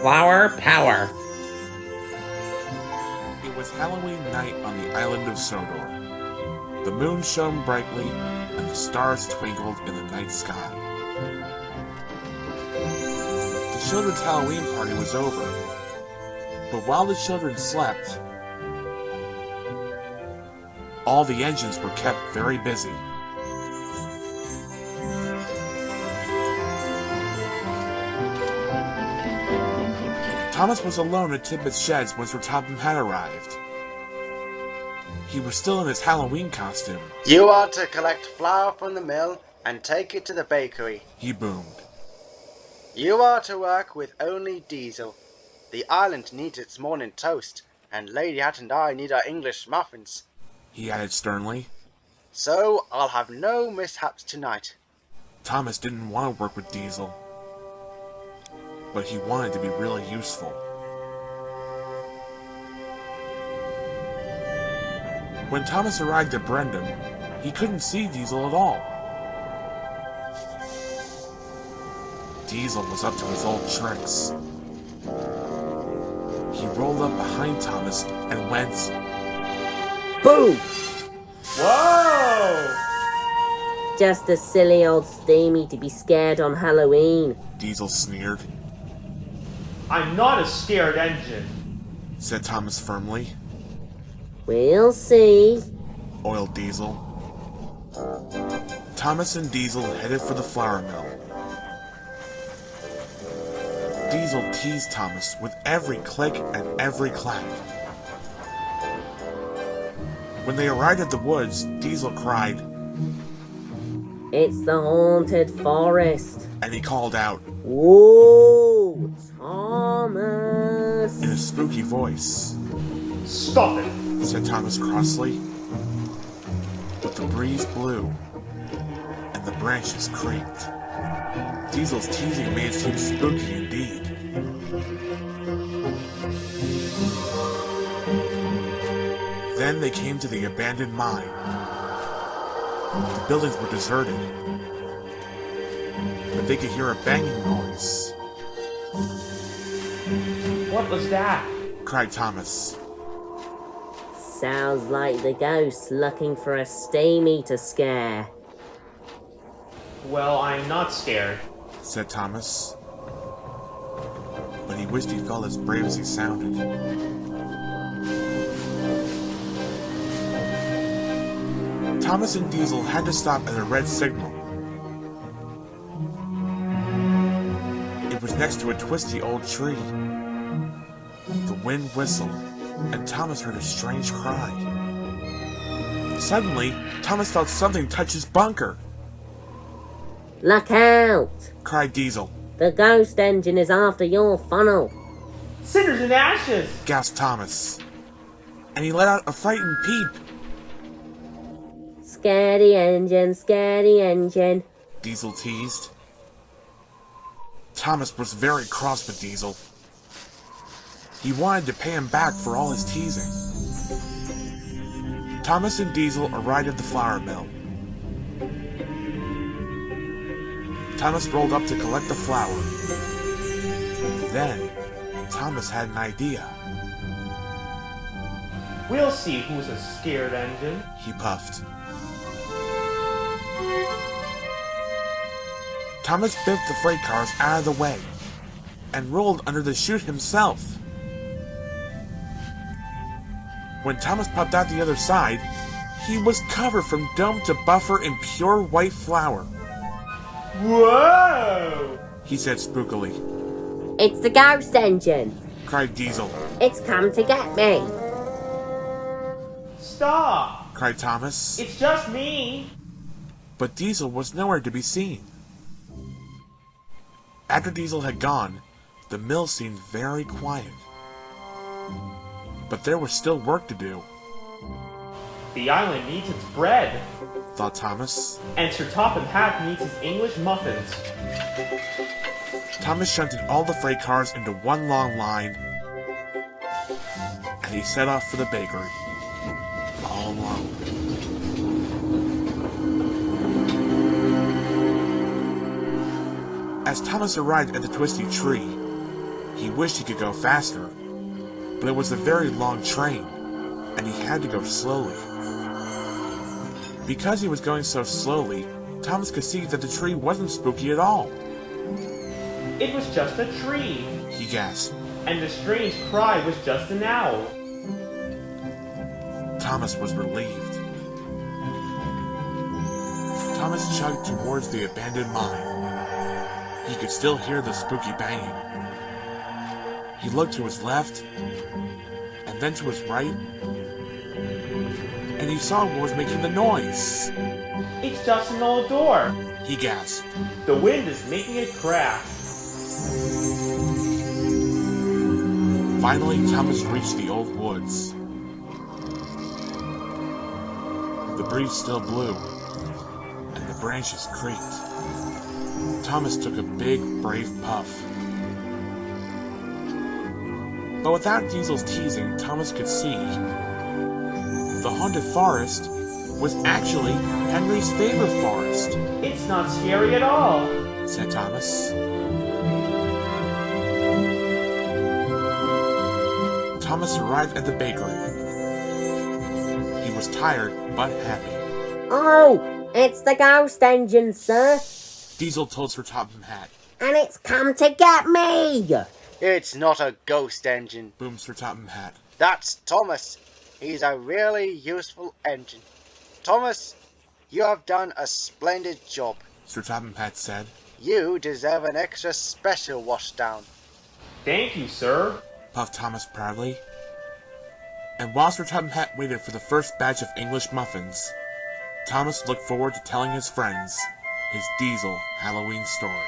Flower power. It was Halloween night on the island of Sodor. The moon shone brightly, and the stars twinkled in the night sky. The children's Halloween party was over, but while the children slept, all the engines were kept very busy. Thomas was alone at Tibbet's sheds when Sir Topham Hatt arrived. He was still in his Halloween costume. You are to collect flour from the mill and take it to the bakery. He boomed. You are to work with only Diesel. The island needs its morning toast, and Lady Hat and I need our English muffins. He added sternly. So I'll have no mishaps tonight. Thomas didn't want to work with Diesel, but he wanted to be really useful. When Thomas arrived at Brendam, he couldn't see Diesel at all. Diesel was up to his old tricks. He rolled up behind Thomas and went... Boom! Whoa! Just a silly old steamy to be scared on Halloween. Diesel sneered. I'm not a scared engine, Said Thomas firmly. We'll see. Oiled Diesel. Thomas and Diesel headed for the flour mill. Diesel teased Thomas with every click and every clack. When they arrived at the woods, Diesel cried, It's the haunted forest. and he called out, Whoa, Thomas! in a spooky voice. Stop it! Said Thomas crossly. But the breeze blew, and the branches creaked. Diesel's teasing made it seem spooky indeed. Then they came to the abandoned mine. The buildings were deserted, but they could hear a banging noise. What was that? Cried Thomas. Sounds like the ghost looking for a steamy to scare. Well, I'm not scared. Said Thomas. But he wished he felt as brave as he sounded. Thomas and Diesel had to stop at a red signal. It was next to a twisty old tree. The wind whistled, and Thomas heard a strange cry. Suddenly, Thomas felt something touch his bunker. Look out! Cried Diesel. The ghost engine is after your funnel. Cinders and ashes! Gasped Thomas. And he let out a frightened peep. Scaredy engine, scaredy engine. Diesel teased. Thomas was very cross with Diesel. He wanted to pay him back for all his teasing. Thomas and Diesel arrived at the flour mill. Thomas rolled up to collect the flour. Then, Thomas had an idea. We'll see who's a scared engine. He puffed. Thomas bent the freight cars out of the way and rolled under the chute himself. When Thomas popped out the other side, he was covered from dome to buffer in pure white flour. Whoa! He said spookily. It's the ghost engine. Cried Diesel. It's come to get me. Stop! Cried Thomas. It's just me! But Diesel was nowhere to be seen. After Diesel had gone, the mill seemed very quiet. But there was still work to do, The island needs its bread, thought Thomas. and Sir Topham Hatt needs his English muffins. Thomas shunted all the freight cars into one long line, and he set off for the bakery, all alone. As Thomas arrived at the twisty tree, He wished he could go faster, but it was a very long train, and he had to go slowly. Because he was going so slowly, Thomas could see that the tree wasn't spooky at all. It was just a tree, He gasped. and the strange cry was just an owl. Thomas was relieved. Thomas chugged towards the abandoned mine. He could still hear the spooky banging. He looked to his left, and then to his right, and he saw what was making the noise. It's just an old door. He gasped. The wind is making it crack. Finally, Thomas reached the old woods. The breeze still blew, and the branches creaked. Thomas took a big, brave puff. But without Diesel's teasing, Thomas could see the haunted forest was actually Henry's favorite forest, It's not scary at all. said Thomas. Thomas arrived at the bakery. He was tired but happy. Oh, it's the ghost engine, sir. Diesel told Sir Topham Hatt. And it's come to get me. It's not a ghost engine. Boomed Sir Topham Hatt. That's Thomas. He's a really useful engine. Thomas, you have done a splendid job. Sir Topham Hatt said. You deserve an extra special washdown. Thank you, sir. Puffed Thomas proudly. And while Sir Topham Hatt waited for the first batch of English muffins, Thomas looked forward to telling his friends his Diesel Halloween story.